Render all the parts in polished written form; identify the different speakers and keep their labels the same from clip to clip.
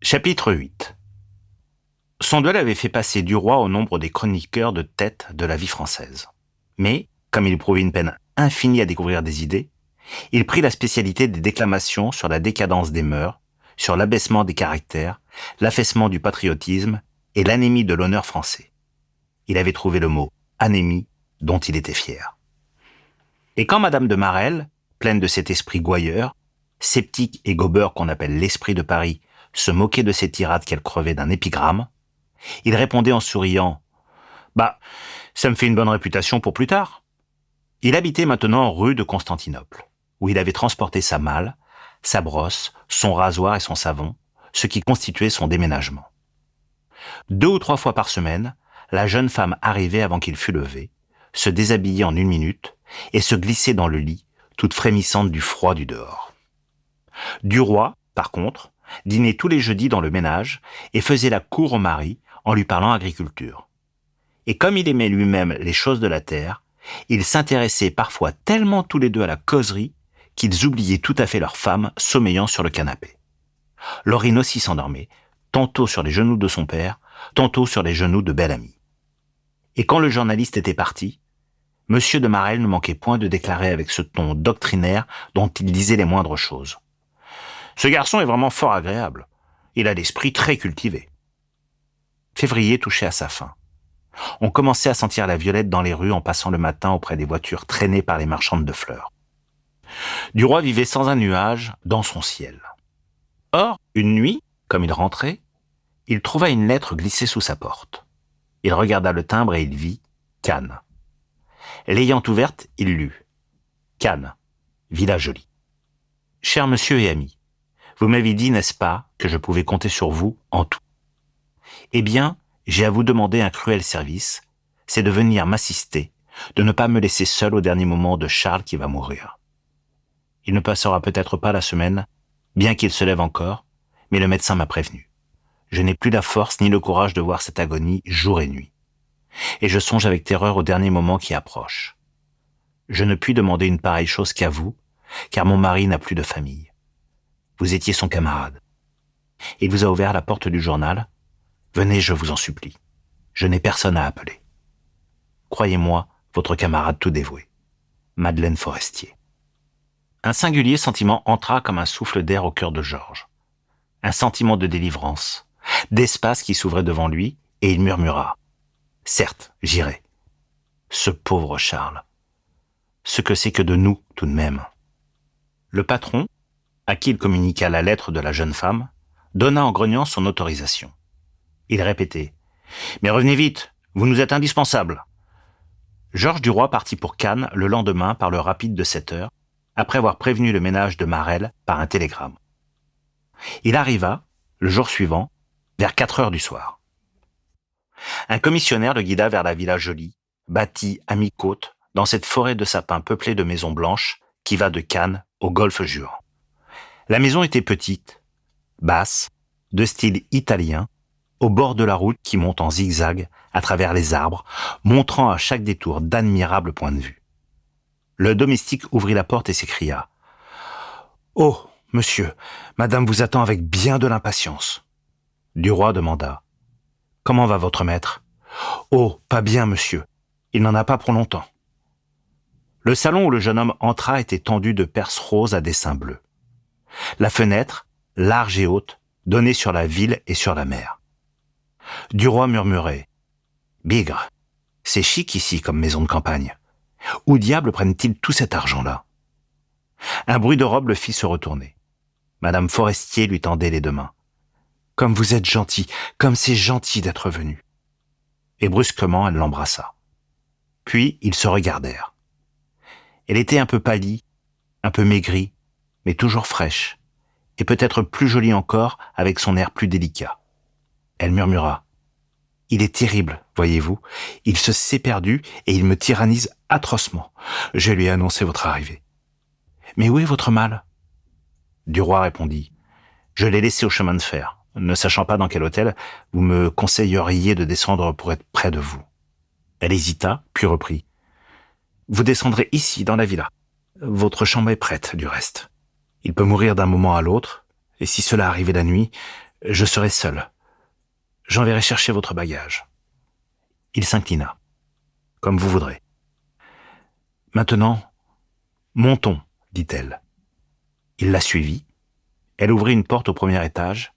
Speaker 1: Chapitre 8. Son duel avait fait passer Duroy au nombre des chroniqueurs de tête de la vie française. Mais, comme il éprouvait une peine infinie à découvrir des idées, il prit la spécialité des déclamations sur la décadence des mœurs, sur l'abaissement des caractères, l'affaissement du patriotisme et l'anémie de l'honneur français. Il avait trouvé le mot « anémie » dont il était fier. Et quand Madame de Marelle, pleine de cet esprit gouailleur, sceptique et gobeur qu'on appelle l'esprit de Paris, se moquait de ses tirades qu'elle crevait d'un épigramme, il répondait en souriant « Bah, ça me fait une bonne réputation pour plus tard ». Il habitait maintenant rue de Constantinople, où il avait transporté sa malle, sa brosse, son rasoir et son savon, ce qui constituait son déménagement. 2 ou 3 fois par semaine, la jeune femme arrivait avant qu'il fût levé, se déshabillait en 1 minute et se glissait dans le lit, toute frémissante du froid du dehors. Duroy, par contre, dînait tous les jeudis dans le ménage et faisait la cour au mari en lui parlant agriculture. Et comme il aimait lui-même les choses de la terre, ils s'intéressaient parfois tellement tous les deux à la causerie qu'ils oubliaient tout à fait leur femme sommeillant sur le canapé. Laurine aussi s'endormait, tantôt sur les genoux de son père, tantôt sur les genoux de Bel-Ami. Et quand le journaliste était parti, Monsieur de Marelle ne manquait point de déclarer avec ce ton doctrinaire dont il disait les moindres choses. « Ce garçon est vraiment fort agréable. Il a l'esprit très cultivé. » Février touchait à sa fin. On commençait à sentir la violette dans les rues en passant le matin auprès des voitures traînées par les marchandes de fleurs. Duroy vivait sans un nuage dans son ciel. Or, une nuit, comme il rentrait, il trouva une lettre glissée sous sa porte. Il regarda le timbre et il vit « Cannes ». L'ayant ouverte, il lut « Cannes, Villa Jolie. Cher monsieur et ami, vous m'avez dit, n'est-ce pas, que je pouvais compter sur vous en tout. Eh bien, j'ai à vous demander un cruel service, c'est de venir m'assister, de ne pas me laisser seul au dernier moment de Charles qui va mourir. Il ne passera peut-être pas la semaine, bien qu'il se lève encore, mais le médecin m'a prévenu. Je n'ai plus la force ni le courage de voir cette agonie jour et nuit. Et je songe avec terreur au dernier moment qui approche. Je ne puis demander une pareille chose qu'à vous, car mon mari n'a plus de famille. Vous étiez son camarade. Il vous a ouvert la porte du journal. Venez, je vous en supplie. Je n'ai personne à appeler. Croyez-moi, votre camarade tout dévoué. Madeleine Forestier. Un singulier sentiment entra comme un souffle d'air au cœur de Georges. Un sentiment de délivrance, d'espace qui s'ouvrait devant lui, et il murmura « Certes, j'irai. » Ce pauvre Charles. Ce que c'est que de nous, tout de même. Le patron, à qui il communiqua la lettre de la jeune femme, donna en grognant son autorisation. Il répétait « Mais revenez vite, vous nous êtes indispensables !» Georges Duroy partit pour Cannes le lendemain par le rapide de 7 heures, après avoir prévenu le ménage de Marelle par un télégramme. Il arriva, le jour suivant, vers 4 heures du soir. Un commissionnaire le guida vers la Villa Jolie, bâtie à mi-côte, dans cette forêt de sapins peuplée de maisons blanches qui va de Cannes au golfe Juan. La maison était petite, basse, de style italien, au bord de la route qui monte en zigzag à travers les arbres, montrant à chaque détour d'admirables points de vue. Le domestique ouvrit la porte et s'écria « Oh, monsieur, madame vous attend avec bien de l'impatience. » Duroy demanda « Comment va votre maître ?»« Oh, pas bien, monsieur. Il n'en a pas pour longtemps. » Le salon où le jeune homme entra était tendu de perses roses à dessins bleus. La fenêtre, large et haute, donnait sur la ville et sur la mer. Duroy murmurait « Bigre, c'est chic ici comme maison de campagne. Où diable prennent-ils tout cet argent-là ?» Un bruit de robe le fit se retourner. Madame Forestier lui tendait les 2 mains. « Comme vous êtes gentil, comme c'est gentil d'être venu. » Et brusquement, elle l'embrassa. Puis, ils se regardèrent. Elle était un peu pâlie, un peu maigrie, mais toujours fraîche, et peut-être plus jolie encore avec son air plus délicat. Elle murmura « Il est terrible, voyez-vous, il se s'est perdu et il me tyrannise atrocement. Je lui ai annoncé votre arrivée. »« Mais où est votre malle ?» Duroy répondit « Je l'ai laissé au chemin de fer. Ne sachant pas dans quel hôtel, vous me conseilleriez de descendre pour être près de vous. » Elle hésita, puis reprit « Vous descendrez ici, dans la villa. Votre chambre est prête, du reste. Il peut mourir d'un moment à l'autre, et si cela arrivait la nuit, Je serai seul. J'enverrai chercher votre bagage. » Il s'inclina. « Comme vous voudrez. »« Maintenant, montons, » dit-elle. Il la suivit. Elle ouvrit une porte au premier étage,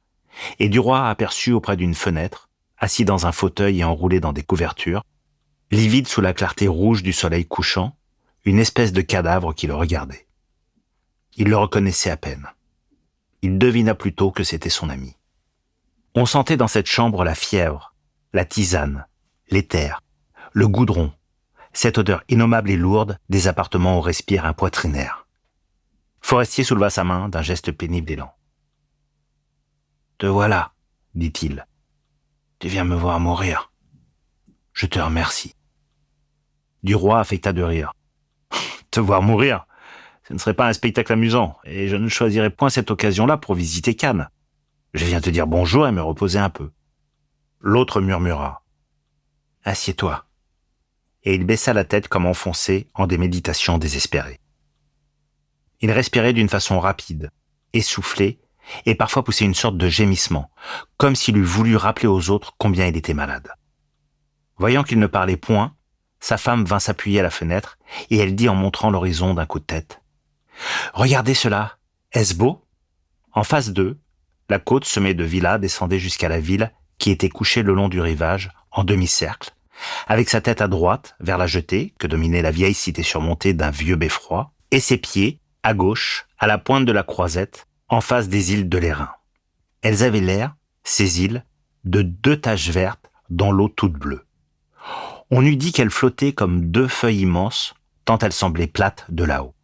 Speaker 1: et Duroy aperçut auprès d'une fenêtre, assis dans un fauteuil et enroulé dans des couvertures, livide sous la clarté rouge du soleil couchant, une espèce de cadavre qui le regardait. Il le reconnaissait à peine. Il devina plutôt que c'était son ami. On sentait dans cette chambre la fièvre, la tisane, l'éther, le goudron, cette odeur innommable et lourde des appartements où respire un poitrinaire. Forestier souleva sa main d'un geste pénible et lent. « Te voilà, » dit-il. « Tu viens me voir mourir. Je te remercie. » Duroy affecta de rire. « Te voir mourir ? Ce ne serait pas un spectacle amusant, et je ne choisirais point cette occasion-là pour visiter Cannes. Je viens te dire bonjour et me reposer un peu. » L'autre murmura. « Assieds-toi. » Et il baissa la tête comme enfoncé en des méditations désespérées. Il respirait d'une façon rapide, essoufflé, et parfois poussait une sorte de gémissement, comme s'il eût voulu rappeler aux autres combien il était malade. Voyant qu'il ne parlait point, sa femme vint s'appuyer à la fenêtre, et elle dit en montrant l'horizon d'un coup de tête. « Regardez cela, est-ce beau ?» En face d'eux, la côte semée de villas descendait jusqu'à la ville qui était couchée le long du rivage, en demi-cercle, avec sa tête à droite vers la jetée que dominait la vieille cité surmontée d'un vieux beffroi, et ses pieds, à gauche, à la pointe de la croisette, en face des îles de l'Airain. Elles avaient l'air, ces îles, de 2 taches vertes dans l'eau toute bleue. On eût dit qu'elles flottaient comme 2 feuilles immenses, tant elles semblaient plates de là-haut.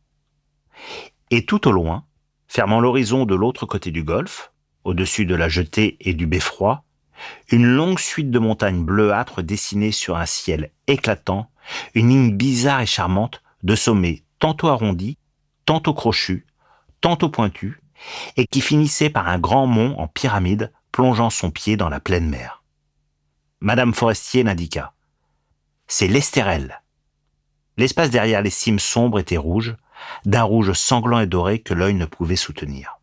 Speaker 1: Et tout au loin, fermant l'horizon de l'autre côté du golfe, au-dessus de la jetée et du beffroi, une longue suite de montagnes bleuâtres dessinaient sur un ciel éclatant une ligne bizarre et charmante de sommets tantôt arrondis, tantôt crochus, tantôt pointus, et qui finissait par un grand mont en pyramide plongeant son pied dans la pleine mer. Madame Forestier l'indiqua. « C'est l'Estérel. » L'espace derrière les cimes sombres était rouge, d'un rouge sanglant et doré que l'œil ne pouvait soutenir.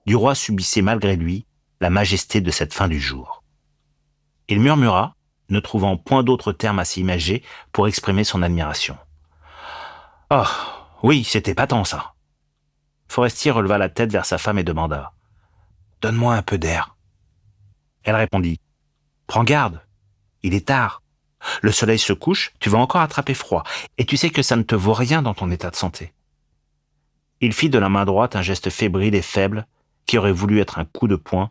Speaker 1: Duroy subissait malgré lui la majesté de cette fin du jour. Il murmura, ne trouvant point d'autres termes à s'imager pour exprimer son admiration. « Oh, oui, c'était épatant ça !» Forestier releva la tête vers sa femme et demanda. « Donne-moi un peu d'air. » Elle répondit. « Prends garde, il est tard. Le soleil se couche, tu vas encore attraper froid, et tu sais que ça ne te vaut rien dans ton état de santé. » Il fit de la main droite un geste fébrile et faible qui aurait voulu être un coup de poing,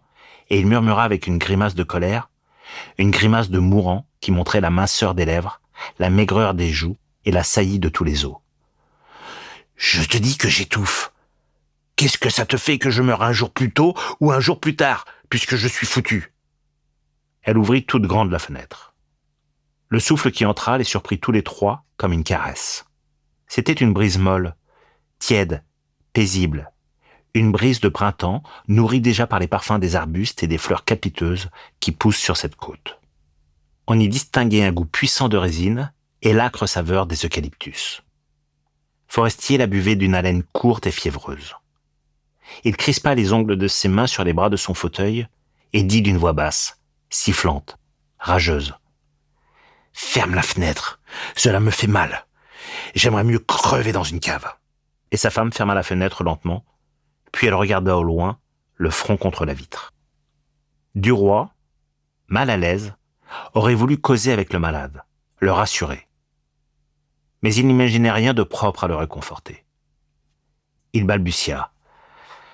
Speaker 1: et il murmura avec une grimace de colère, une grimace de mourant qui montrait la minceur des lèvres, la maigreur des joues et la saillie de tous les os. « Je te dis que j'étouffe. Qu'est-ce que ça te fait que je meure un jour plus tôt ou un jour plus tard, puisque je suis foutu ?» Elle ouvrit toute grande la fenêtre. Le souffle qui entra les surprit tous les trois comme une caresse. C'était une brise molle, tiède, paisible, une brise de printemps nourrie déjà par les parfums des arbustes et des fleurs capiteuses qui poussent sur cette côte. On y distinguait un goût puissant de résine et l'âcre saveur des eucalyptus. Forestier la buvait d'une haleine courte et fiévreuse. Il crispa les ongles de ses mains sur les bras de son fauteuil et dit d'une voix basse, sifflante, rageuse. « Ferme la fenêtre, cela me fait mal. J'aimerais mieux crever dans une cave. » Et sa femme ferma la fenêtre lentement, puis elle regarda au loin, le front contre la vitre. Duroy, mal à l'aise, aurait voulu causer avec le malade, le rassurer. Mais il n'imaginait rien de propre à le réconforter. Il balbutia.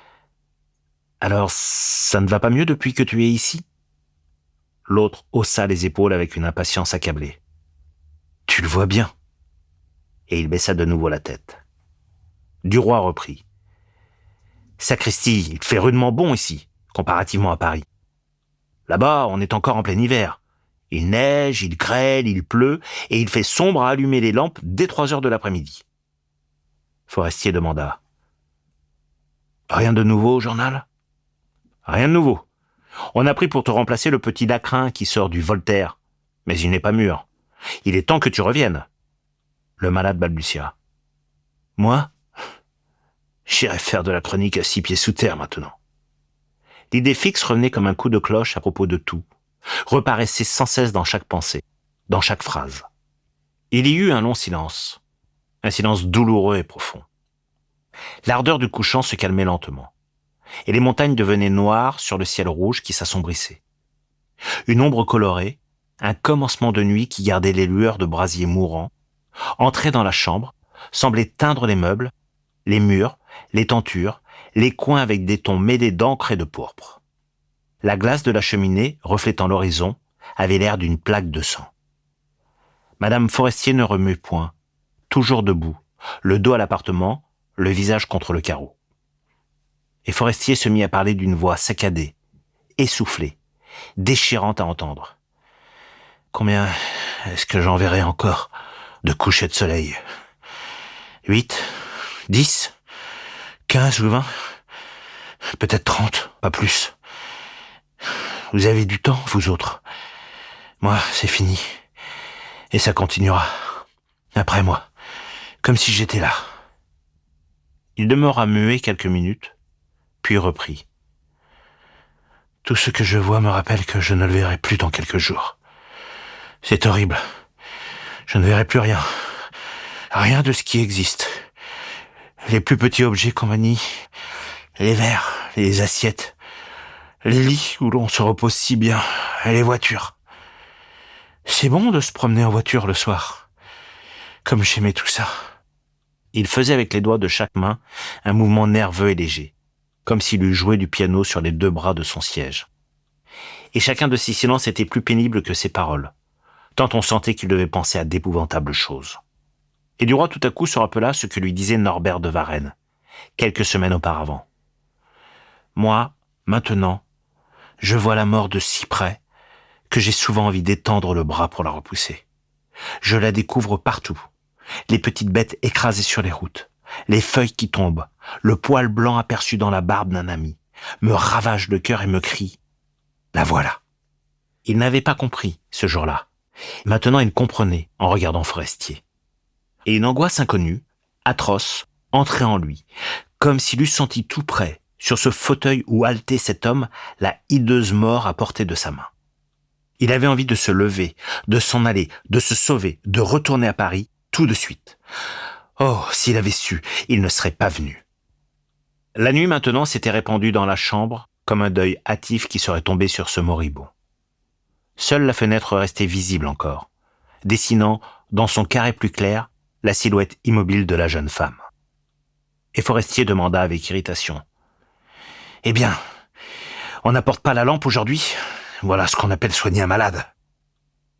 Speaker 1: « Alors, ça ne va pas mieux depuis que tu es ici ?» L'autre haussa les épaules avec une impatience accablée. « Tu le vois bien. » Et il baissa de nouveau la tête. Duroy reprit. « Sacristi, il fait rudement bon ici, comparativement à Paris. Là-bas, on est encore en plein hiver. Il neige, il grêle, il pleut, et il fait sombre à allumer les lampes dès 3 heures de l'après-midi. » Forestier demanda. « Rien de nouveau au journal ?»« Rien de nouveau. On a pris pour te remplacer le petit Lacrin qui sort du Voltaire, mais il n'est pas mûr. Il est temps que tu reviennes. » Le malade balbutia. « Moi ? J'irai faire de la chronique à 6 pieds sous terre maintenant. » L'idée fixe revenait comme un coup de cloche à propos de tout, reparaissait sans cesse dans chaque pensée, dans chaque phrase. Il y eut un long silence, un silence douloureux et profond. L'ardeur du couchant se calmait lentement, et les montagnes devenaient noires sur le ciel rouge qui s'assombrissait. Une ombre colorée, un commencement de nuit qui gardait les lueurs de brasiers mourants, entrait dans la chambre, semblait teindre les meubles, les murs, les tentures, les coins avec des tons mêlés d'encre et de pourpre. La glace de la cheminée, reflétant l'horizon, avait l'air d'une plaque de sang. Madame Forestier ne remue point, toujours debout, le dos à l'appartement, le visage contre le carreau. Et Forestier se mit à parler d'une voix saccadée, essoufflée, déchirante à entendre. Combien est-ce que j'en verrai encore de couchers de soleil? 8, 10, 15 ou 20, peut-être 30, pas plus. Vous avez du temps, vous autres. Moi, c'est fini. Et ça continuera. Après moi. Comme si j'étais là. Il demeura muet quelques minutes, puis reprit. Tout ce que je vois me rappelle que je ne le verrai plus dans quelques jours. C'est horrible. Je ne verrai plus rien. Rien de ce qui existe. Les plus petits objets qu'on manie, les verres, les assiettes, les lits où l'on se repose si bien, et les voitures. C'est bon de se promener en voiture le soir. Comme j'aimais tout ça. Il faisait avec les doigts de chaque main un mouvement nerveux et léger, comme s'il eût joué du piano sur les deux bras de son siège. Et chacun de ces silences était plus pénible que ses paroles, tant on sentait qu'il devait penser à d'épouvantables choses. Et Duroy tout à coup se rappela ce que lui disait Norbert de Varenne, quelques semaines auparavant. Moi, maintenant, je vois la mort de si près que j'ai souvent envie d'étendre le bras pour la repousser. Je la découvre partout. Les petites bêtes écrasées sur les routes, les feuilles qui tombent, le poil blanc aperçu dans la barbe d'un ami, me ravagent le cœur et me crient « La voilà !» Il n'avait pas compris, ce jour-là. Maintenant, il comprenait en regardant Forestier. Et une angoisse inconnue, atroce, entrait en lui, comme s'il eût senti tout près, sur ce fauteuil où haletait cet homme, la hideuse mort à portée de sa main. Il avait envie de se lever, de s'en aller, de se sauver, de retourner à Paris, tout de suite. Oh, s'il avait su, il ne serait pas venu. La nuit maintenant s'était répandue dans la chambre comme un deuil hâtif qui serait tombé sur ce moribond. Seule la fenêtre restait visible encore, dessinant, dans son carré plus clair, la silhouette immobile de la jeune femme. Et Forestier demanda avec irritation. « Eh bien, on n'apporte pas la lampe aujourd'hui ? Voilà ce qu'on appelle soigner un malade. »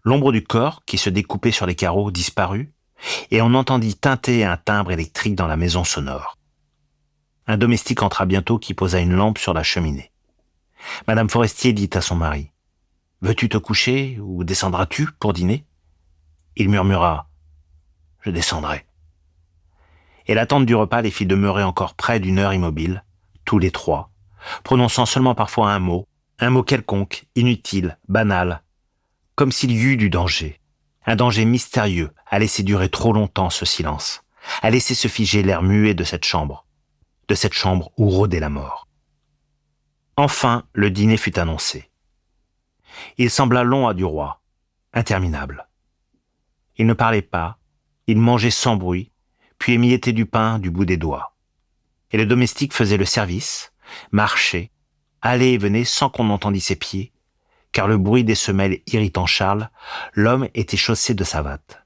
Speaker 1: L'ombre du corps, qui se découpait sur les carreaux, disparut, et on entendit tinter un timbre électrique dans la maison sonore. Un domestique entra bientôt qui posa une lampe sur la cheminée. Madame Forestier dit à son mari « Veux-tu te coucher ou descendras-tu pour dîner ?» Il murmura « Je descendrai. » Et l'attente du repas les fit demeurer encore près d'une heure immobile, tous les trois, prononçant seulement parfois un mot quelconque, inutile, banal, comme s'il y eût du danger. Un danger mystérieux à laisser durer trop longtemps ce silence, à laisser se figer l'air muet de cette chambre où rôdait la mort. Enfin, le dîner fut annoncé. Il sembla long à Duroy, interminable. Il ne parlait pas, il mangeait sans bruit, puis émiettait du pain du bout des doigts. Et le domestique faisait le service, marchait, allait et venait sans qu'on entendît ses pieds, car le bruit des semelles irritant Charles, l'homme était chaussé de savates.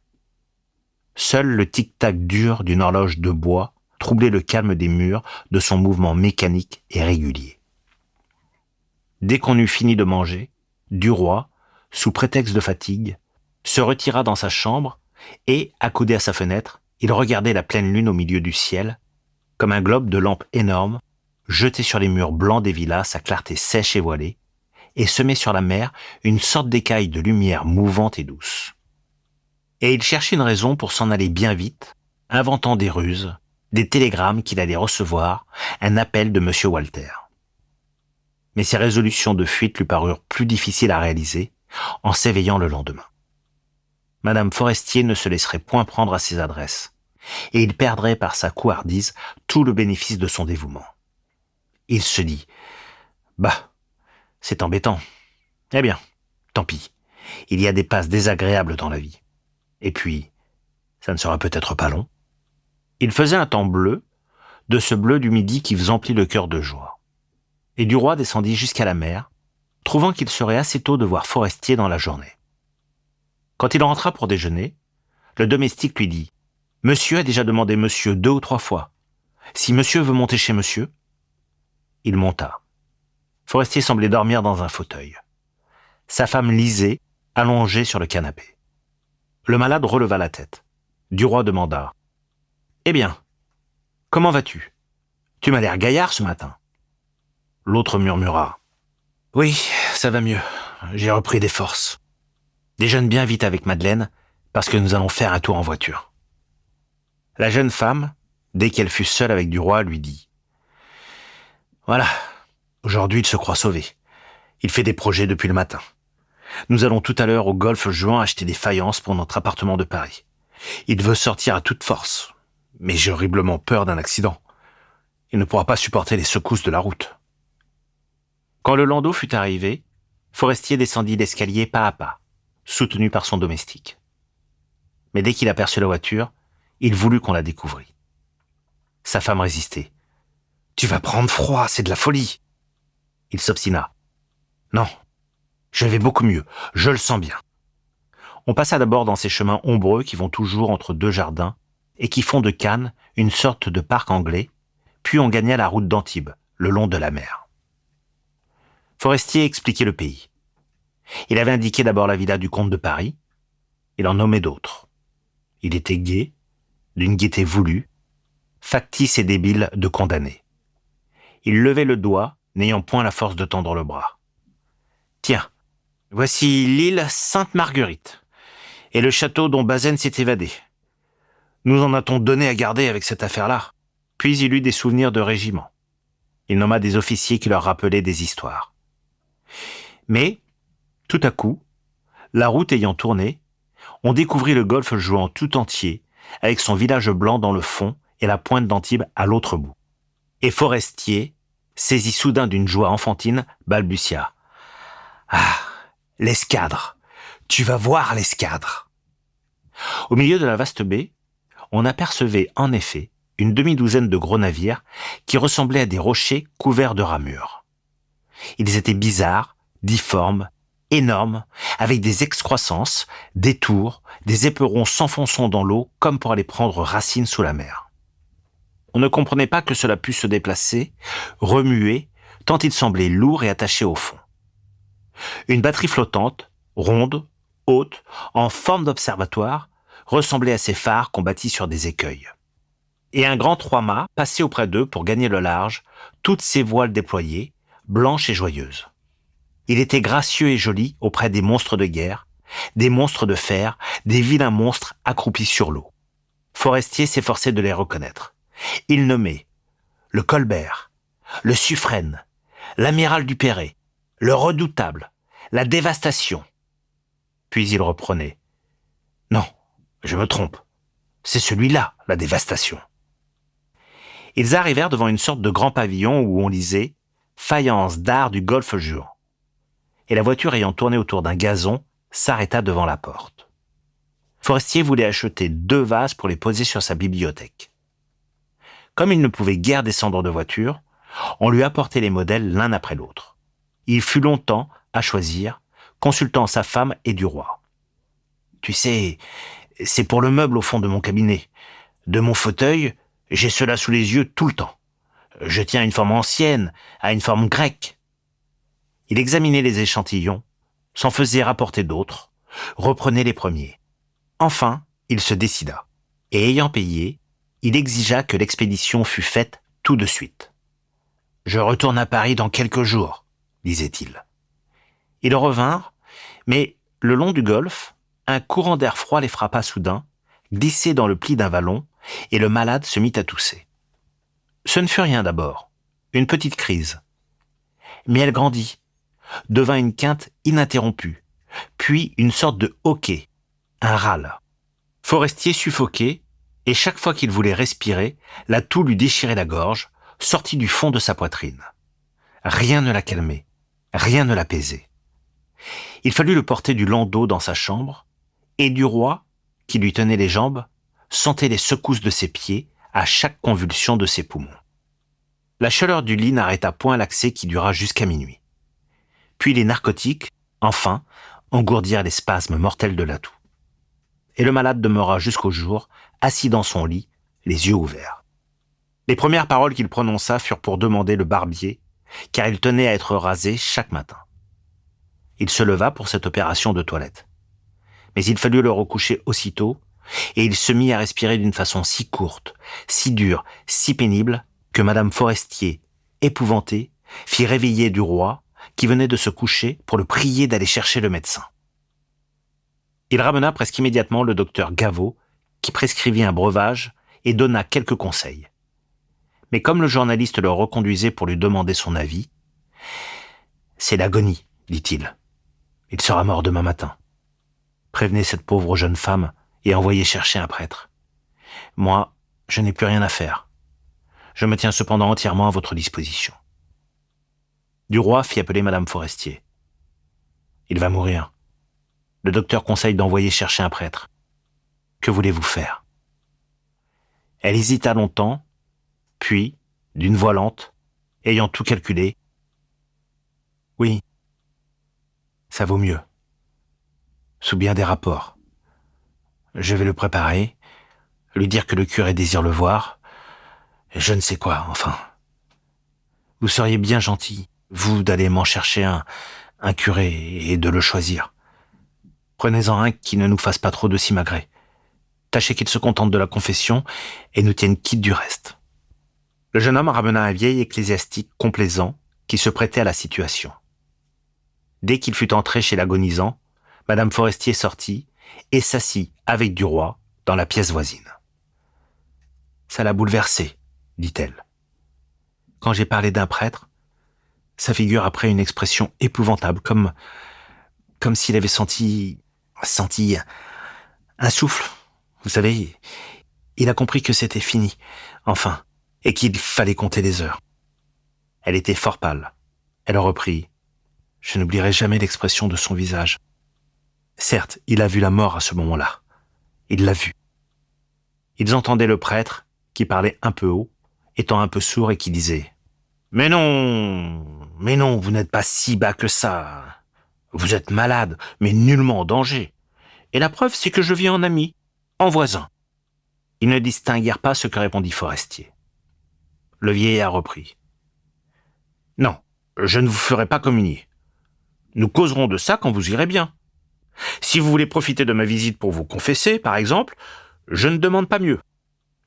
Speaker 1: Seul le tic-tac dur d'une horloge de bois troublait le calme des murs de son mouvement mécanique et régulier. Dès qu'on eut fini de manger, Duroy, sous prétexte de fatigue, se retira dans sa chambre et, accoudé à sa fenêtre, il regardait la pleine lune au milieu du ciel, comme un globe de lampe énorme, jeté sur les murs blancs des villas sa clarté sèche et voilée, et semait sur la mer une sorte d'écaille de lumière mouvante et douce. Et il cherchait une raison pour s'en aller bien vite, inventant des ruses, des télégrammes qu'il allait recevoir, un appel de M. Walter. Mais ses résolutions de fuite lui parurent plus difficiles à réaliser en s'éveillant le lendemain. Madame Forestier ne se laisserait point prendre à ses adresses, et il perdrait par sa couardise tout le bénéfice de son dévouement. Il se dit « Bah, C'est embêtant. Eh bien, tant pis. Il y a des passes désagréables dans la vie. Et puis, ça ne sera peut-être pas long. Il faisait un temps bleu, de ce bleu du midi qui vous emplit le cœur de joie. Et Duroy descendit jusqu'à la mer, trouvant qu'il serait assez tôt de voir Forestier dans la journée. Quand il rentra pour déjeuner, le domestique lui dit « Monsieur a déjà demandé monsieur 2 ou 3 fois. Si monsieur veut monter chez monsieur ?» Il monta. Forestier semblait dormir dans un fauteuil. Sa femme lisait, allongée sur le canapé. Le malade releva la tête. Duroy demanda « Eh bien, comment vas-tu ? Tu m'as l'air gaillard ce matin. » L'autre murmura « Oui, ça va mieux. J'ai repris des forces. Déjeune bien vite avec Madeleine, parce que nous allons faire un tour en voiture. » La jeune femme, dès qu'elle fut seule avec Duroy, lui dit « Voilà, aujourd'hui il se croit sauvé. Il fait des projets depuis le matin. Nous allons tout à l'heure au Golfe Juan acheter des faïences pour notre appartement de Paris. Il veut sortir à toute force, mais j'ai horriblement peur d'un accident. Il ne pourra pas supporter les secousses de la route. » Quand le landau fut arrivé, Forestier descendit l'escalier pas à pas, soutenu par son domestique. Mais dès qu'il aperçut la voiture, il voulut qu'on la découvrît. Sa femme résistait. « Tu vas prendre froid, c'est de la folie !» Il s'obstina. « Non, je vais beaucoup mieux, je le sens bien. » On passa d'abord dans ces chemins ombreux qui vont toujours entre 2 jardins et qui font de Cannes une sorte de parc anglais, puis on gagna la route d'Antibes, le long de la mer. Forestier expliquait le pays. Il avait indiqué d'abord la villa du comte de Paris. Il en nommait d'autres. Il était gai, d'une gaieté voulue, factice et débile de condamné. Il levait le doigt, n'ayant point la force de tendre le bras. « Tiens, voici l'île Sainte-Marguerite et le château dont Bazaine s'est évadé. Nous en a-t-on donné à garder avec cette affaire-là ?» Puis il eut des souvenirs de régiment. Il nomma des officiers qui leur rappelaient des histoires. Mais, tout à coup, la route ayant tourné, on découvrit le golfe Juan tout entier, avec son village blanc dans le fond et la pointe d'Antibes à l'autre bout. Et Forestier, saisi soudain d'une joie enfantine, balbutia. « Ah, l'escadre! Tu vas voir l'escadre !» Au milieu de la vaste baie, on apercevait en effet une demi-douzaine de gros navires qui ressemblaient à des rochers couverts de ramures. Ils étaient bizarres, difformes, énormes, avec des excroissances, des tours, des éperons s'enfonçant dans l'eau comme pour aller prendre racine sous la mer. On ne comprenait pas que cela pût se déplacer, remuer, tant il semblait lourd et attaché au fond. Une batterie flottante, ronde, haute, en forme d'observatoire, ressemblait à ces phares qu'on bâtit sur des écueils. Et un grand 3-mâts passait auprès d'eux pour gagner le large, toutes ses voiles déployées, blanches et joyeuses. Il était gracieux et joli auprès des monstres de guerre, des monstres de fer, des vilains monstres accroupis sur l'eau. Forestier s'efforçait de les reconnaître. Il nommait le Colbert, le Suffren, l'amiral Dupéré, le Redoutable, la Dévastation. Puis il reprenait. « Non, je me trompe. C'est celui-là, la Dévastation. » Ils arrivèrent devant une sorte de grand pavillon où on lisait « Faïence d'art du Golfe Juan ». Et la voiture ayant tourné autour d'un gazon, s'arrêta devant la porte. Forestier voulait acheter 2 vases pour les poser sur sa bibliothèque. Comme il ne pouvait guère descendre de voiture, on lui apportait les modèles l'un après l'autre. Il fut longtemps à choisir, consultant sa femme et Duroy. « Tu sais, c'est pour le meuble au fond de mon cabinet. De mon fauteuil, j'ai cela sous les yeux tout le temps. Je tiens à une forme ancienne, à une forme grecque. » Il examinait les échantillons, s'en faisait rapporter d'autres, reprenait les premiers. Enfin, il se décida. Et ayant payé, il exigea que l'expédition fût faite tout de suite. « Je retourne à Paris dans quelques jours, » disait-il. Ils revinrent, mais le long du golfe, un courant d'air froid les frappa soudain, glissé dans le pli d'un vallon, et le malade se mit à tousser. Ce ne fut rien d'abord, une petite crise. Mais elle grandit, devint une quinte ininterrompue, puis une sorte de hoquet, un râle. Forestier suffoqué, et chaque fois qu'il voulait respirer, la toux lui déchirait la gorge, sortit du fond de sa poitrine. Rien ne la calmait. Rien ne l'apaisait. Il fallut le porter du landau dans sa chambre, et du roi, qui lui tenait les jambes, sentait les secousses de ses pieds à chaque convulsion de ses poumons. La chaleur du lit n'arrêta point l'accès qui dura jusqu'à minuit. Puis les narcotiques, enfin, engourdirent les spasmes mortels de l'atout. Et le malade demeura jusqu'au jour, assis dans son lit, les yeux ouverts. Les premières paroles qu'il prononça furent pour demander le barbier, car il tenait à être rasé chaque matin. Il se leva pour cette opération de toilette. Mais il fallut le recoucher aussitôt, et il se mit à respirer d'une façon si courte, si dure, si pénible, que Madame Forestier, épouvantée, fit réveiller du roi, qui venait de se coucher, pour le prier d'aller chercher le médecin. Il ramena presque immédiatement le docteur Gaveau, qui prescrivit un breuvage et donna quelques conseils. Mais comme le journaliste le reconduisait pour lui demander son avis, « C'est l'agonie, dit-il. Il sera mort demain matin. Prévenez cette pauvre jeune femme et envoyez chercher un prêtre. Moi, je n'ai plus rien à faire. Je me tiens cependant entièrement à votre disposition. » Duroy fit appeler Madame Forestier. « Il va mourir. Le docteur conseille d'envoyer chercher un prêtre. Que voulez-vous faire ?» Elle hésita longtemps, puis, d'une voix lente, ayant tout calculé, « Oui, ça vaut mieux. Sous bien des rapports. Je vais le préparer, lui dire que le curé désire le voir, et je ne sais quoi, enfin. Vous seriez bien gentil, vous, d'aller m'en chercher un curé et de le choisir. Prenez-en un qui ne nous fasse pas trop de simagrées. Tâchez qu'il se contente de la confession et nous tienne quitte du reste. » Le jeune homme ramena un vieil ecclésiastique complaisant qui se prêtait à la situation. Dès qu'il fut entré chez l'agonisant, Madame Forestier sortit et s'assit avec Duroy dans la pièce voisine. « Ça l'a bouleversé, dit-elle. Quand j'ai parlé d'un prêtre, sa figure a pris une expression épouvantable, comme s'il avait senti un souffle. Vous savez, il a compris que c'était fini, enfin, et qu'il fallait compter les heures. Elle était fort pâle. Elle reprit. Je n'oublierai jamais l'expression de son visage. Certes, il a vu la mort à ce moment-là. Il l'a vue. Ils entendaient le prêtre, qui parlait un peu haut, étant un peu sourd et qui disait « mais non, vous n'êtes pas si bas que ça. Vous êtes malade, mais nullement en danger. Et la preuve, c'est que je vis en ami, en voisin. » Ils ne distinguèrent pas ce que répondit Forestier. Le vieillard reprit. « Non, je ne vous ferai pas communier. Nous causerons de ça quand vous irez bien. Si vous voulez profiter de ma visite pour vous confesser, par exemple, je ne demande pas mieux.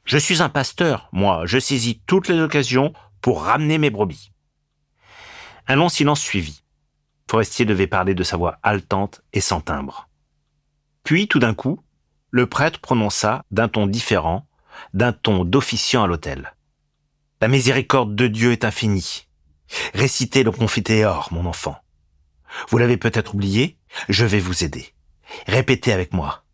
Speaker 1: Je suis un pasteur, moi, je saisis toutes les occasions pour ramener mes brebis. » Un long silence suivit. Forestier devait parler de sa voix haletante et sans timbre. Puis, tout d'un coup, le prêtre prononça d'un ton différent, d'un ton d'officiant à l'autel. « La miséricorde de Dieu est infinie. Récitez le Confiteor, mon enfant. Vous l'avez peut-être oublié, je vais vous aider. Répétez avec moi.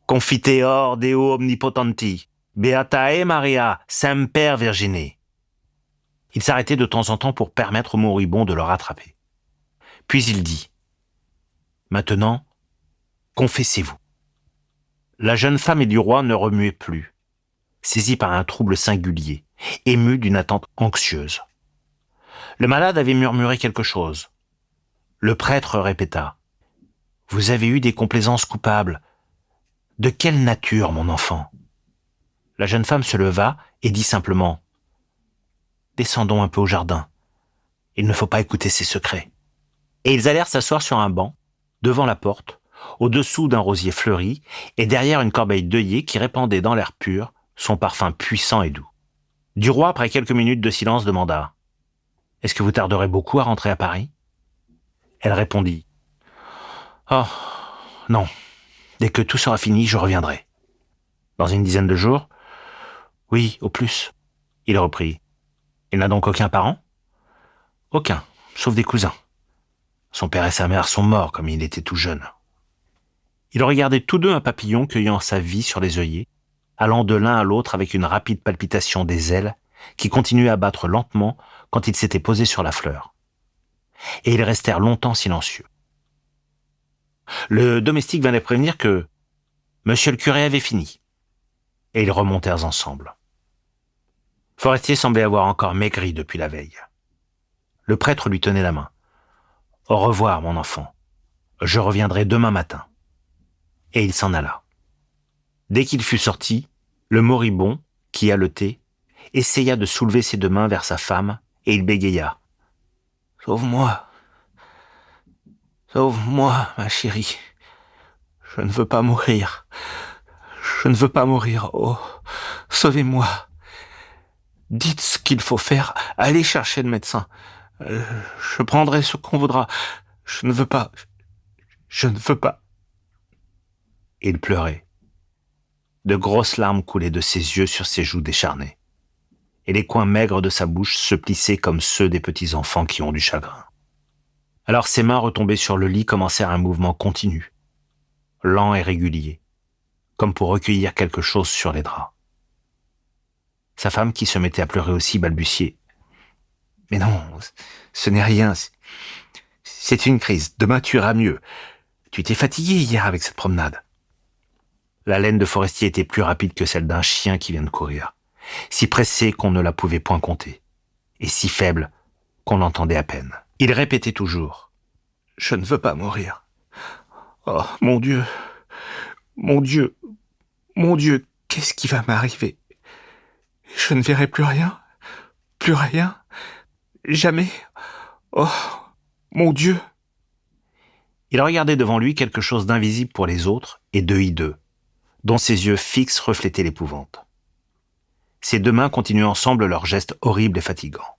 Speaker 1: Confiteor Deo omnipotenti, Beatae Maria, Semper Virgine. » Il s'arrêtait de temps en temps pour permettre aux moribonds de le rattraper. Puis il dit « Maintenant, confessez-vous. » La jeune femme et du roi ne remuaient plus, saisis par un trouble singulier, émus d'une attente anxieuse. Le malade avait murmuré quelque chose. Le prêtre répéta « Vous avez eu des complaisances coupables. De quelle nature, mon enfant ?» La jeune femme se leva et dit simplement « Descendons un peu au jardin. Il ne faut pas écouter ses secrets. » Et ils allèrent s'asseoir sur un banc, devant la porte, au-dessous d'un rosier fleuri et derrière une corbeille d'œillets qui répandait dans l'air pur son parfum puissant et doux. Duroy, après quelques minutes de silence, demanda « Est-ce que vous tarderez beaucoup à rentrer à Paris ?» Elle répondit « Oh, non. Dès que tout sera fini, je reviendrai. » « Dans une dizaine de jours ?»« Oui, au plus. » Il reprit. « Il n'a donc aucun parent ?»« Aucun, sauf des cousins. Son père et sa mère sont morts comme il était tout jeune. » Ils regardaient tous deux un papillon cueillant sa vie sur les œillets, allant de l'un à l'autre avec une rapide palpitation des ailes qui continuait à battre lentement quand il s'était posé sur la fleur. et ils restèrent longtemps silencieux. Le domestique vint les prévenir que Monsieur le curé avait fini, et ils remontèrent ensemble. Forestier semblait avoir encore maigri depuis la veille. Le prêtre lui tenait la main. « Au revoir, mon enfant. Je reviendrai demain matin. » Et il s'en alla. Dès qu'il fut sorti, le moribond, qui haletait, essaya de soulever ses deux mains vers sa femme, et il bégaya. « Sauve-moi. Sauve-moi, ma chérie. Je ne veux pas mourir. Je ne veux pas mourir. Oh, sauvez-moi. Dites ce qu'il faut faire. Allez chercher le médecin. Je prendrai ce qu'on voudra. Je ne veux pas. Je ne veux pas. » Il pleurait. De grosses larmes coulaient de ses yeux sur ses joues décharnées, et les coins maigres de sa bouche se plissaient comme ceux des petits enfants qui ont du chagrin. Alors ses mains retombées sur le lit commencèrent un mouvement continu, lent et régulier, comme pour recueillir quelque chose sur les draps. Sa femme, qui se mettait à pleurer aussi, balbutiait. « Mais non, ce n'est rien, c'est une crise, demain tu iras mieux. Tu t'es fatigué hier avec cette promenade. » La laine de Forestier était plus rapide que celle d'un chien qui vient de courir, si pressée qu'on ne la pouvait point compter, et si faible qu'on l'entendait à peine. Il répétait toujours « Je ne veux pas mourir. Oh, mon Dieu, mon Dieu, mon Dieu, qu'est-ce qui va m'arriver? Je ne verrai plus rien, jamais. Oh, mon Dieu. » Il regardait devant lui quelque chose d'invisible pour les autres et de hideux, dont ses yeux fixes reflétaient l'épouvante. Ses deux mains continuaient ensemble leurs gestes horribles et fatigants.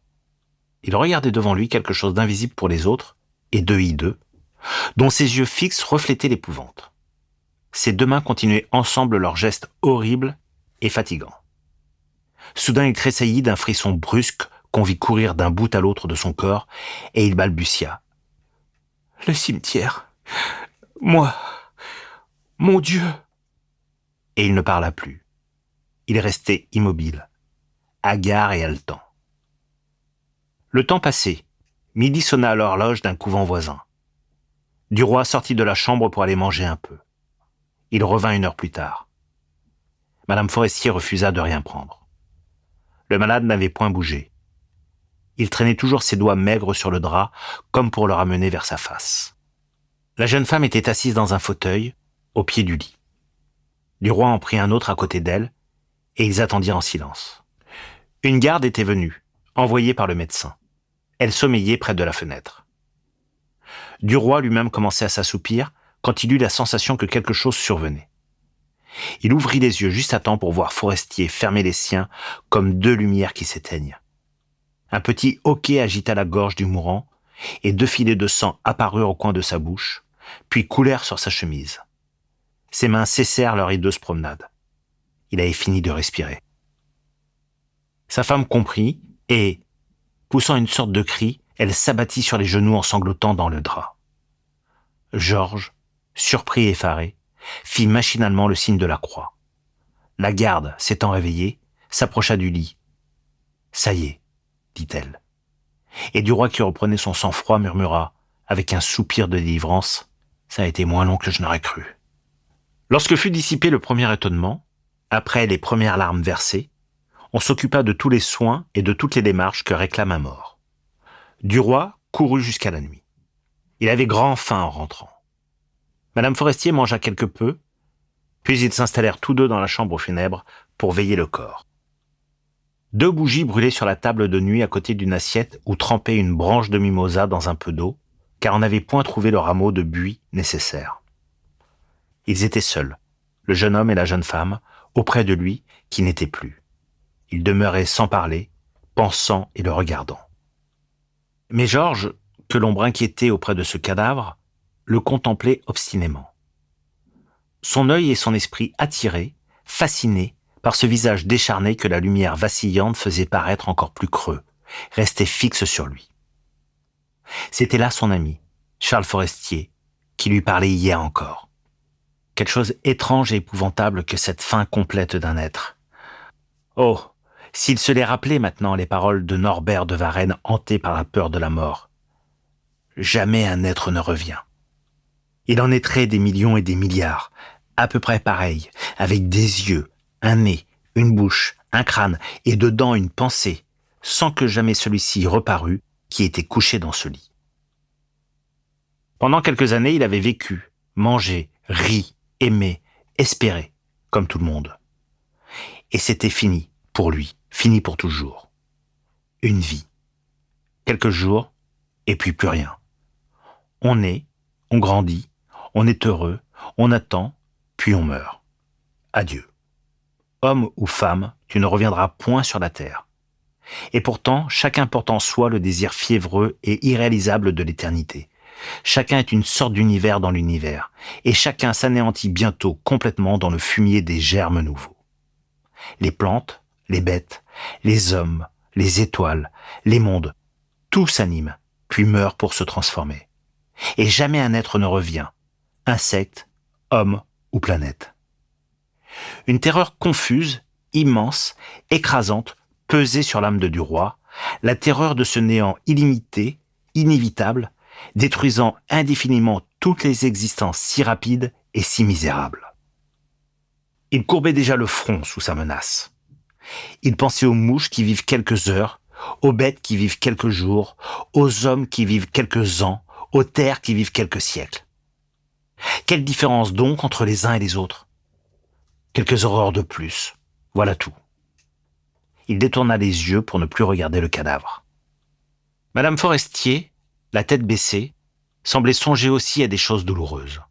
Speaker 1: Il regardait devant lui quelque chose d'invisible pour les autres et de hideux, dont ses yeux fixes reflétaient l'épouvante. Ses deux mains continuaient ensemble leurs gestes horribles et fatigants. Soudain, il tressaillit d'un frisson brusque qu'on vit courir d'un bout à l'autre de son corps, et il balbutia. « Le cimetière. Moi. Mon Dieu. » Et il ne parla plus. Il restait immobile, hagard et haletant. Le temps passait. Midi sonna à l'horloge d'un couvent voisin. Duroy sortit de la chambre pour aller manger un peu. Il revint 1 heure plus tard. Madame Forestier refusa de rien prendre. Le malade n'avait point bougé. Il traînait toujours ses doigts maigres sur le drap, comme pour le ramener vers sa face. La jeune femme était assise dans un fauteuil, au pied du lit. Duroy en prit un autre à côté d'elle, et ils attendirent en silence. Une garde était venue, envoyée par le médecin. Elle sommeillait près de la fenêtre. Duroy lui-même commençait à s'assoupir quand il eut la sensation que quelque chose survenait. Il ouvrit les yeux juste à temps pour voir Forestier fermer les siens comme 2 lumières qui s'éteignent. Un petit hoquet agita la gorge du mourant et 2 filets de sang apparurent au coin de sa bouche, puis coulèrent sur sa chemise. Ses mains cessèrent leur hideuse promenade. Il avait fini de respirer. Sa femme comprit et, poussant une sorte de cri, elle s'abattit sur les genoux en sanglotant dans le drap. Georges, surpris et effaré, fit machinalement le signe de la croix. La garde, s'étant réveillée, s'approcha du lit. « Ça y est, » dit-elle. Et Duroy, qui reprenait son sang-froid, murmura, avec un soupir de délivrance, « Ça a été moins long que je n'aurais cru. » Lorsque fut dissipé le premier étonnement, après les premières larmes versées, on s'occupa de tous les soins et de toutes les démarches que réclame un mort. Duroy courut jusqu'à la nuit. Il avait grand faim en rentrant. Madame Forestier mangea quelque peu, puis ils s'installèrent tous deux dans la chambre funèbre pour veiller le corps. 2 bougies brûlaient sur la table de nuit à côté d'une assiette où trempait une branche de mimosa dans un peu d'eau, car on n'avait point trouvé le rameau de buis nécessaire. Ils étaient seuls, le jeune homme et la jeune femme, auprès de lui qui n'était plus. Ils demeuraient sans parler, pensant et le regardant. Mais Georges, que l'ombre inquiétait auprès de ce cadavre, le contemplait obstinément. Son œil et son esprit attirés, fascinés par ce visage décharné que la lumière vacillante faisait paraître encore plus creux, restaient fixes sur lui. C'était là son ami, Charles Forestier, qui lui parlait hier encore. Quelque chose étrange et épouvantable que cette fin complète d'un être. Oh, s'il se les rappelait maintenant les paroles de Norbert de Varenne hanté par la peur de la mort. jamais un être ne revient. Il en naîtrait des millions et des milliards, à peu près pareils, avec des yeux, un nez, une bouche, un crâne, et dedans une pensée, sans que jamais celui-ci reparût, qui était couché dans ce lit. Pendant quelques années, il avait vécu, mangé, ri, aimé, espéré, comme tout le monde. Et c'était fini, pour lui, fini pour toujours. Une vie. Quelques jours, et puis plus rien. On naît, on grandit, on est heureux, on attend, puis on meurt. Adieu. Homme ou femme, tu ne reviendras point sur la terre. Et pourtant, chacun porte en soi le désir fiévreux et irréalisable de l'éternité. Chacun est une sorte d'univers dans l'univers, et chacun s'anéantit bientôt complètement dans le fumier des germes nouveaux. Les plantes, les bêtes, les hommes, les étoiles, les mondes, tout s'anime, puis meurt pour se transformer. Et jamais un être ne revient, insecte, homme ou planète. Une terreur confuse, immense, écrasante, pesait sur l'âme du roi, la terreur de ce néant illimité, inévitable, détruisant indéfiniment toutes les existences si rapides et si misérables. Il courbait déjà le front sous sa menace. Il pensait aux mouches qui vivent quelques heures, aux bêtes qui vivent quelques jours, aux hommes qui vivent quelques ans, aux terres qui vivent quelques siècles. Quelle différence donc entre les uns et les autres? Quelques horreurs de plus, voilà tout. Il détourna les yeux pour ne plus regarder le cadavre. Madame Forestier, la tête baissée, semblait songer aussi à des choses douloureuses.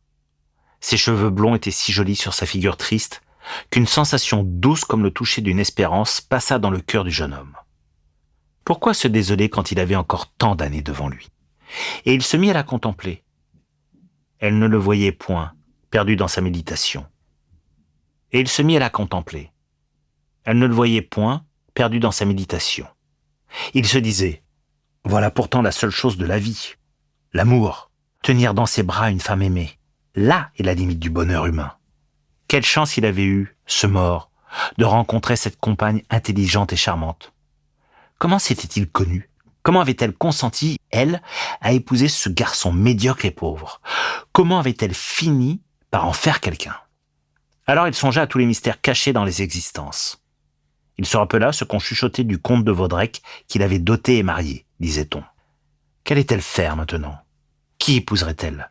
Speaker 1: Ses cheveux blonds étaient si jolis sur sa figure triste qu'une sensation douce comme le toucher d'une espérance passa dans le cœur du jeune homme. Pourquoi se désoler quand il avait encore tant d'années devant lui? Et il se mit à la contempler. Elle ne le voyait point, perdu dans sa méditation. Et il se mit à la contempler. Elle ne le voyait point, perdu dans sa méditation. Il se disait, voilà pourtant la seule chose de la vie, l'amour, tenir dans ses bras une femme aimée. Là est la limite du bonheur humain. Quelle chance il avait eue, ce mort, de rencontrer cette compagne intelligente et charmante. Comment s'était-il connu? Comment avait-elle consenti, elle, à épouser ce garçon médiocre et pauvre? Comment avait-elle fini par en faire quelqu'un? Alors il songea à tous les mystères cachés dans les existences. Il se rappela ce qu'on chuchotait du comte de Vaudrec qu'il avait doté et marié, disait-on. Qu'allait-elle faire maintenant? Qui épouserait-elle?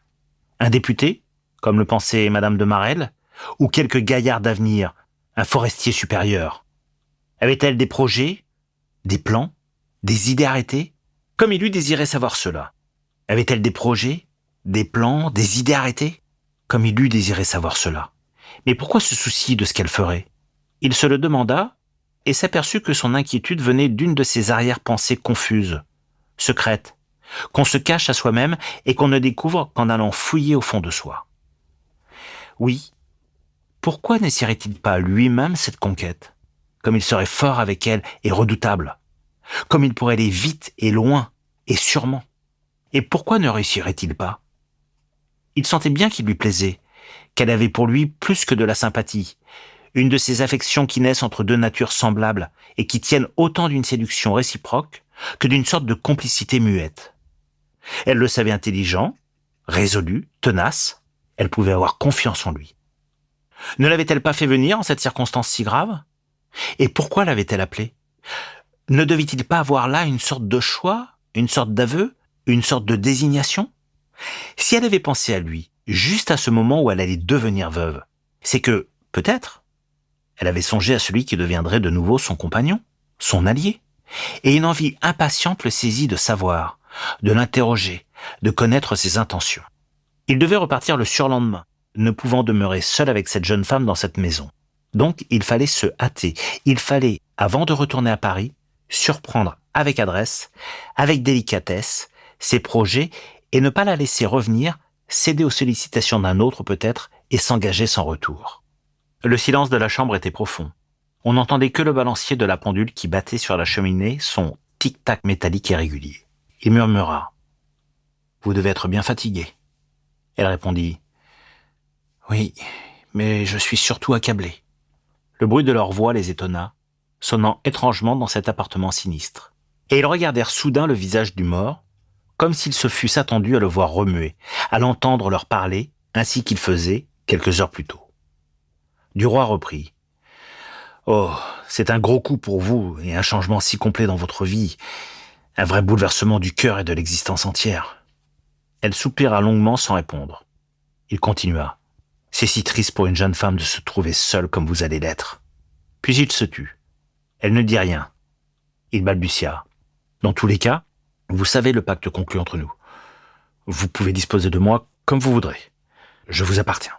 Speaker 1: Un député, comme le pensait Madame de Marelle, ou quelque gaillard d'avenir, un forestier supérieur? Avait-elle des projets, des plans, des idées arrêtées? Comme il eût désiré savoir cela. Avait-elle des projets, des plans, des idées arrêtées? Comme il eût désiré savoir cela. Mais pourquoi ce souci de ce qu'elle ferait? Il se le demanda et s'aperçut que son inquiétude venait d'une de ces arrière-pensées confuses, secrètes, qu'on se cache à soi-même et qu'on ne découvre qu'en allant fouiller au fond de soi. Oui, pourquoi n'essaierait-il pas lui-même cette conquête, comme il serait fort avec elle et redoutable, comme il pourrait aller vite et loin et sûrement? Et pourquoi ne réussirait-il pas? Il sentait bien qu'il lui plaisait, qu'elle avait pour lui plus que de la sympathie, une de ces affections qui naissent entre deux natures semblables et qui tiennent autant d'une séduction réciproque que d'une sorte de complicité muette. Elle le savait intelligent, résolu, tenace, elle pouvait avoir confiance en lui. Ne l'avait-elle pas fait venir en cette circonstance si grave? Et pourquoi l'avait-elle appelé? Ne devait-il pas avoir là une sorte de choix, une sorte d'aveu, une sorte de désignation? Si elle avait pensé à lui, juste à ce moment où elle allait devenir veuve, c'est que, peut-être, elle avait songé à celui qui deviendrait de nouveau son compagnon, son allié, et une envie impatiente le saisit de savoir, de l'interroger, de connaître ses intentions. Il devait repartir le surlendemain, ne pouvant demeurer seul avec cette jeune femme dans cette maison. Donc il fallait se hâter, il fallait, avant de retourner à Paris, surprendre avec adresse, avec délicatesse, ses projets et ne pas la laisser revenir, céder aux sollicitations d'un autre peut-être et s'engager sans retour. Le silence de la chambre était profond. On n'entendait que le balancier de la pendule qui battait sur la cheminée, son tic-tac métallique et régulier. Il murmura. « Vous devez être bien fatigué. » Elle répondit. « Oui, mais je suis surtout accablé. » Le bruit de leur voix les étonna, sonnant étrangement dans cet appartement sinistre. Et ils regardèrent soudain le visage du mort, comme s'ils se fussent attendus à le voir remuer, à l'entendre leur parler, ainsi qu'il faisait quelques heures plus tôt. Duroy reprit. « Oh, c'est un gros coup pour vous, et un changement si complet dans votre vie, un vrai bouleversement du cœur et de l'existence entière. » Elle soupira longuement sans répondre. Il continua. « C'est si triste pour une jeune femme de se trouver seule comme vous allez l'être. » Puis il se tut. Elle ne dit rien. Il balbutia. « Dans tous les cas, vous savez le pacte conclu entre nous. Vous pouvez disposer de moi comme vous voudrez. Je vous appartiens. »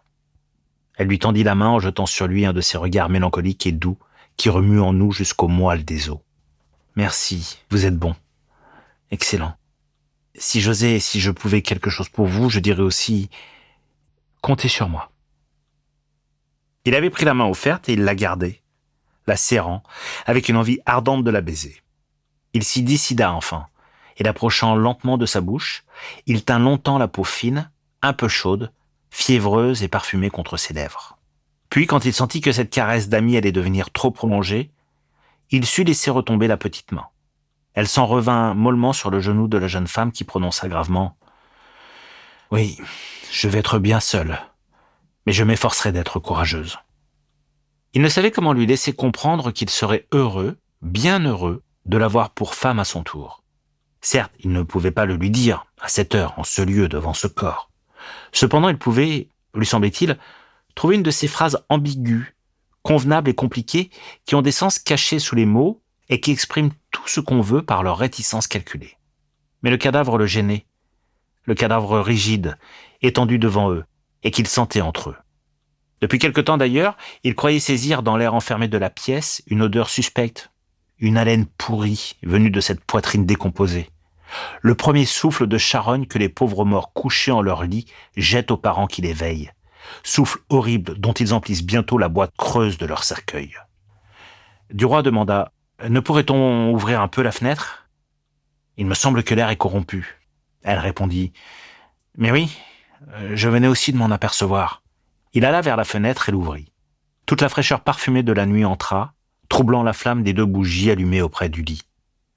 Speaker 1: Elle lui tendit la main en jetant sur lui un de ces regards mélancoliques et doux qui remuent en nous jusqu'aux moelles des os. « Merci, vous êtes bon. Excellent. Si j'osais, si je pouvais quelque chose pour vous, je dirais aussi « Comptez sur moi. » Il avait pris la main offerte et il la gardait, la serrant, avec une envie ardente de la baiser. Il s'y décida enfin, et l'approchant lentement de sa bouche, il tint longtemps la peau fine, un peu chaude, fiévreuse et parfumée contre ses lèvres. Puis, quand il sentit que cette caresse d'ami allait devenir trop prolongée, il sut laisser retomber la petite main. Elle s'en revint mollement sur le genou de la jeune femme qui prononça gravement « Oui, je vais être bien seule, mais je m'efforcerai d'être courageuse. » Il ne savait comment lui laisser comprendre qu'il serait heureux, bien heureux, de l'avoir pour femme à son tour. Certes, il ne pouvait pas le lui dire, à cette heure, en ce lieu, devant ce corps. Cependant, il pouvait, lui semblait-il, trouver une de ces phrases ambiguës, convenables et compliquées, qui ont des sens cachés sous les mots et qui expriment tout ce qu'on veut par leur réticence calculée. Mais le cadavre le gênait, le cadavre rigide, étendu devant eux, et qu'ils sentaient entre eux. Depuis quelque temps d'ailleurs, il croyait saisir dans l'air enfermé de la pièce une odeur suspecte, une haleine pourrie venue de cette poitrine décomposée. Le premier souffle de charogne que les pauvres morts couchés en leur lit jettent aux parents qui les veillent. Souffle horrible dont ils emplissent bientôt la boîte creuse de leur cercueil. Duroy demanda « Ne pourrait-on ouvrir un peu la fenêtre ?»« Il me semble que l'air est corrompu. » Elle répondit « Mais oui, je venais aussi de m'en apercevoir. » Il alla vers la fenêtre et l'ouvrit. Toute la fraîcheur parfumée de la nuit entra, troublant la flamme des 2 bougies allumées auprès du lit.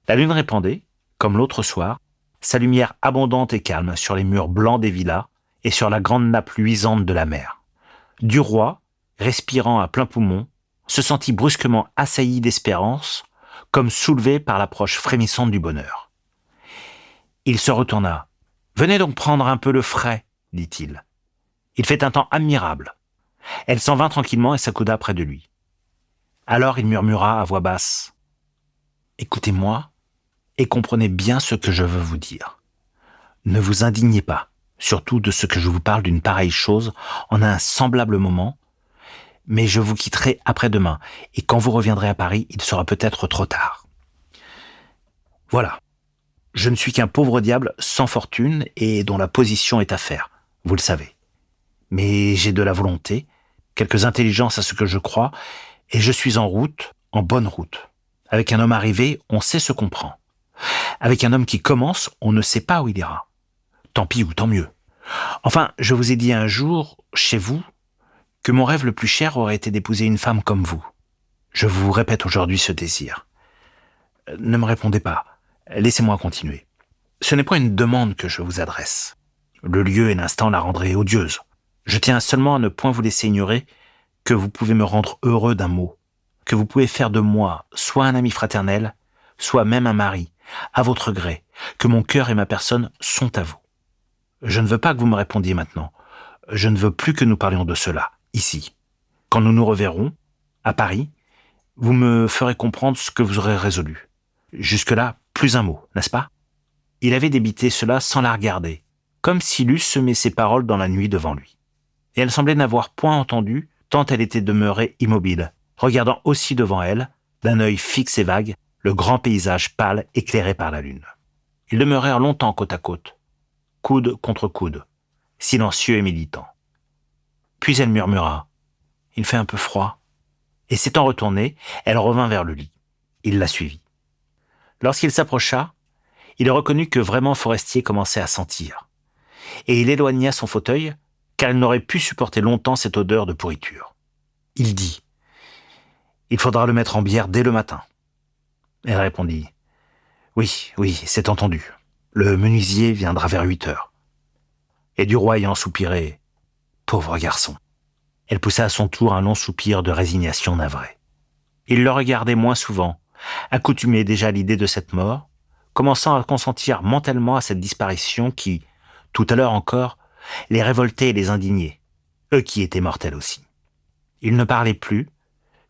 Speaker 1: La lune répandait, comme l'autre soir, sa lumière abondante et calme sur les murs blancs des villas et sur la grande nappe luisante de la mer. Duroy, respirant à plein poumon, se sentit brusquement assailli d'espérance, comme soulevé par l'approche frémissante du bonheur. Il se retourna. « Venez donc prendre un peu le frais, » dit-il. « Il fait un temps admirable. » Elle s'en vint tranquillement et s'accouda près de lui. Alors il murmura à voix basse. « Écoutez-moi et comprenez bien ce que je veux vous dire. Ne vous indignez pas, surtout de ce que je vous parle d'une pareille chose en un semblable moment, mais je vous quitterai après-demain, et quand vous reviendrez à Paris, il sera peut-être trop tard. Voilà. Je ne suis qu'un pauvre diable sans fortune et dont la position est à faire, vous le savez. Mais j'ai de la volonté, quelques intelligences à ce que je crois, et je suis en route, en bonne route. Avec un homme arrivé, on sait ce qu'on prend. Avec un homme qui commence, on ne sait pas où il ira. Tant pis ou tant mieux. Enfin, je vous ai dit un jour, chez vous, que mon rêve le plus cher aurait été d'épouser une femme comme vous. Je vous répète aujourd'hui ce désir. Ne me répondez pas. Laissez-moi continuer. Ce n'est point une demande que je vous adresse. Le lieu et l'instant la rendraient odieuse. Je tiens seulement à ne point vous laisser ignorer que vous pouvez me rendre heureux d'un mot, que vous pouvez faire de moi soit un ami fraternel, soit même un mari, à votre gré, que mon cœur et ma personne sont à vous. Je ne veux pas que vous me répondiez maintenant. Je ne veux plus que nous parlions de cela, ici. Quand nous nous reverrons, à Paris, vous me ferez comprendre ce que vous aurez résolu. Jusque-là, plus un mot, n'est-ce pas ? Il avait débité cela sans la regarder, comme s'il eût semé ses paroles dans la nuit devant lui. Et elle semblait n'avoir point entendu, tant elle était demeurée immobile, regardant aussi devant elle, d'un œil fixe et vague, le grand paysage pâle éclairé par la lune. Ils demeurèrent longtemps côte à côte, coude contre coude, silencieux et méditant. Puis elle murmura « Il fait un peu froid ». Et s'étant retournée, elle revint vers le lit. Il la suivit. Lorsqu'il s'approcha, il reconnut que vraiment Forestier commençait à sentir. Et il éloigna son fauteuil, car il n'aurait pu supporter longtemps cette odeur de pourriture. Il dit « Il faudra le mettre en bière dès le matin. » Elle répondit « Oui, oui, c'est entendu. Le menuisier viendra vers 8 heures. » Et Duroy ayant soupiré, « Pauvre garçon !» Elle poussa à son tour un long soupir de résignation navrée. Il le regardait moins souvent, accoutumé déjà à l'idée de cette mort, commençant à consentir mentalement à cette disparition qui, tout à l'heure encore, les révoltait et les indignait, eux qui étaient mortels aussi. Il ne parlait plus,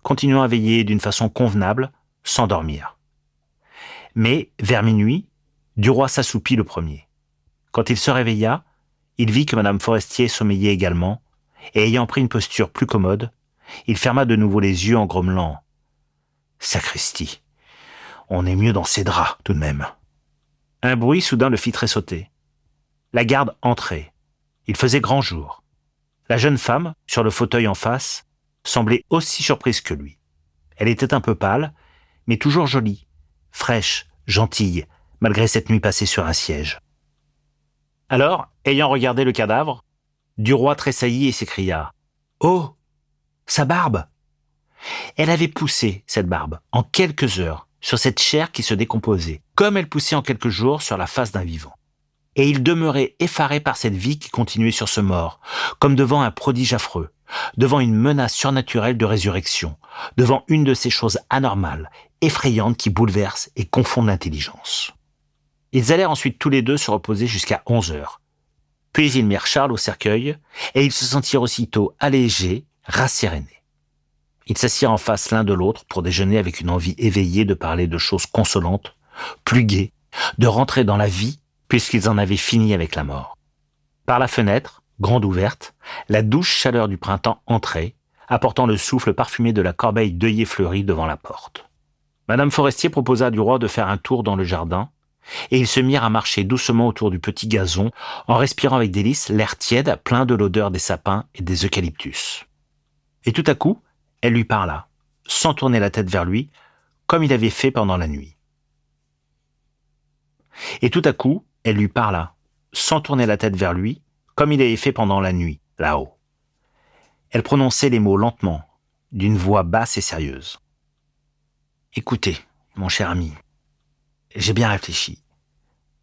Speaker 1: continuant à veiller d'une façon convenable, sans dormir. Mais, vers minuit, Duroy s'assoupit le premier. Quand il se réveilla, il vit que Madame Forestier sommeillait également, et ayant pris une posture plus commode, il ferma de nouveau les yeux en grommelant « Sacristi, on est mieux dans ses draps, tout de même. » Un bruit soudain le fit tressauter. La garde entrait. Il faisait grand jour. La jeune femme, sur le fauteuil en face, semblait aussi surprise que lui. Elle était un peu pâle, mais toujours jolie, fraîche, gentille, malgré cette nuit passée sur un siège. Alors, ayant regardé le cadavre, Duroy tressaillit et s'écria « Oh, sa barbe !» Elle avait poussé, cette barbe, en quelques heures, sur cette chair qui se décomposait, comme elle poussait en quelques jours sur la face d'un vivant. Et il demeurait effaré par cette vie qui continuait sur ce mort, comme devant un prodige affreux, devant une menace surnaturelle de résurrection, devant une de ces choses anormales, effrayantes qui bouleversent et confondent l'intelligence. Ils allèrent ensuite tous les deux se reposer jusqu'à 11 heures. Puis ils mirent Charles au cercueil, et ils se sentirent aussitôt allégés, rassérénés. Ils s'assirent en face l'un de l'autre pour déjeuner avec une envie éveillée de parler de choses consolantes, plus gaies, de rentrer dans la vie, puisqu'ils en avaient fini avec la mort. Par la fenêtre, grande ouverte, la douce chaleur du printemps entrait, apportant le souffle parfumé de la corbeille d'œillets fleuris devant la porte. Madame Forestier proposa à Duroy de faire un tour dans le jardin, et ils se mirent à marcher doucement autour du petit gazon, en respirant avec délice l'air tiède plein de l'odeur des sapins et des eucalyptus. Et tout à coup, elle lui parla, sans tourner la tête vers lui, comme il avait fait pendant la nuit. Et tout à coup, elle lui parla, sans tourner la tête vers lui, comme il avait fait pendant la nuit, là-haut. Elle prononçait les mots lentement, d'une voix basse et sérieuse. « Écoutez, mon cher ami, j'ai bien réfléchi,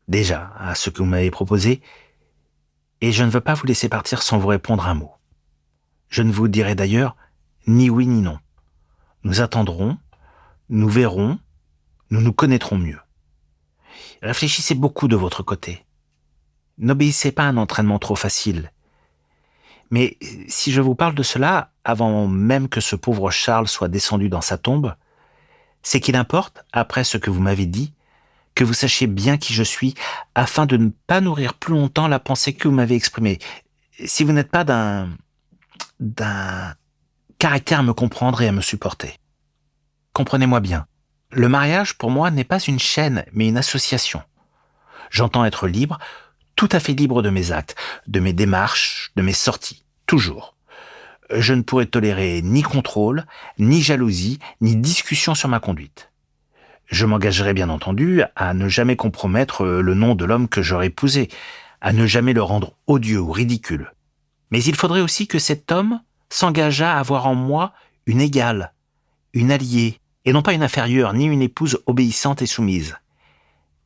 Speaker 1: déjà, à ce que vous m'avez proposé, et je ne veux pas vous laisser partir sans vous répondre un mot. Je ne vous dirai d'ailleurs ni oui ni non. Nous attendrons, nous verrons, nous nous connaîtrons mieux. Réfléchissez beaucoup de votre côté. N'obéissez pas à un entraînement trop facile. Mais si je vous parle de cela, avant même que ce pauvre Charles soit descendu dans sa tombe, c'est qu'il importe, après ce que vous m'avez dit, que vous sachiez bien qui je suis, afin de ne pas nourrir plus longtemps la pensée que vous m'avez exprimée. Si vous n'êtes pas d'un caractère à me comprendre et à me supporter. Comprenez-moi bien. Le mariage, pour moi, n'est pas une chaîne, mais une association. J'entends être libre, tout à fait libre de mes actes, de mes démarches, de mes sorties, toujours. Je ne pourrai tolérer ni contrôle, ni jalousie, ni discussion sur ma conduite. Je m'engagerai bien entendu à ne jamais compromettre le nom de l'homme que j'aurai épousé, à ne jamais le rendre odieux ou ridicule. Mais il faudrait aussi que cet homme s'engageât à avoir en moi une égale, une alliée, et non pas une inférieure, ni une épouse obéissante et soumise.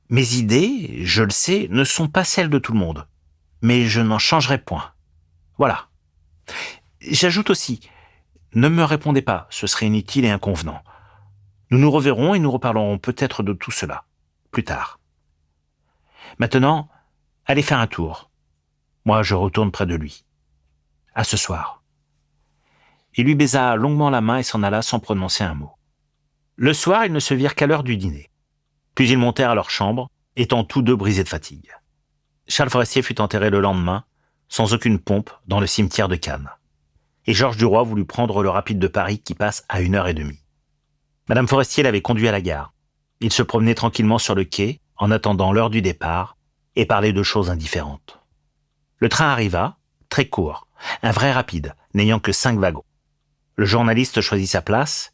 Speaker 1: Mes idées, je le sais, ne sont pas celles de tout le monde, mais je n'en changerai point. Voilà. J'ajoute aussi, ne me répondez pas, ce serait inutile et inconvenant. Nous nous reverrons et nous reparlerons peut-être de tout cela, plus tard. Maintenant, allez faire un tour. Moi, je retourne près de lui. À ce soir. Il lui baisa longuement la main et s'en alla sans prononcer un mot. Le soir, ils ne se virent qu'à l'heure du dîner. Puis ils montèrent à leur chambre, étant tous deux brisés de fatigue. Charles Forestier fut enterré le lendemain, sans aucune pompe, dans le cimetière de Cannes. Et Georges Duroy voulut prendre le rapide de Paris qui passe à 1h30. Madame Forestier l'avait conduit à la gare. Il se promenait tranquillement sur le quai, en attendant l'heure du départ, et parlait de choses indifférentes. Le train arriva, très court, un vrai rapide, n'ayant que 5 wagons. Le journaliste choisit sa place,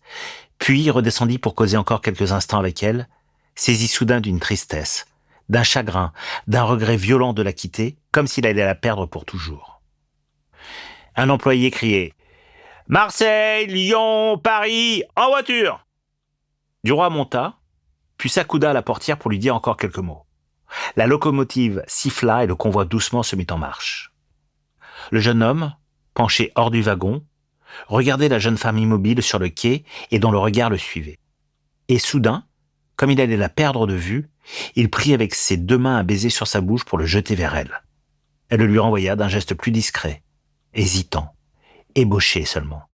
Speaker 1: puis redescendit pour causer encore quelques instants avec elle, saisi soudain d'une tristesse, d'un chagrin, d'un regret violent de la quitter, comme s'il allait la perdre pour toujours. Un employé criait « Marseille, Lyon, Paris, en voiture !» Duroy monta, puis s'accouda à la portière pour lui dire encore quelques mots. La locomotive siffla et le convoi doucement se mit en marche. Le jeune homme, penché hors du wagon, regardait la jeune femme immobile sur le quai et dont le regard le suivait. Et soudain, comme il allait la perdre de vue, il prit avec ses deux mains un baiser sur sa bouche pour le jeter vers elle. Elle le lui renvoya d'un geste plus discret, hésitant, ébauché seulement.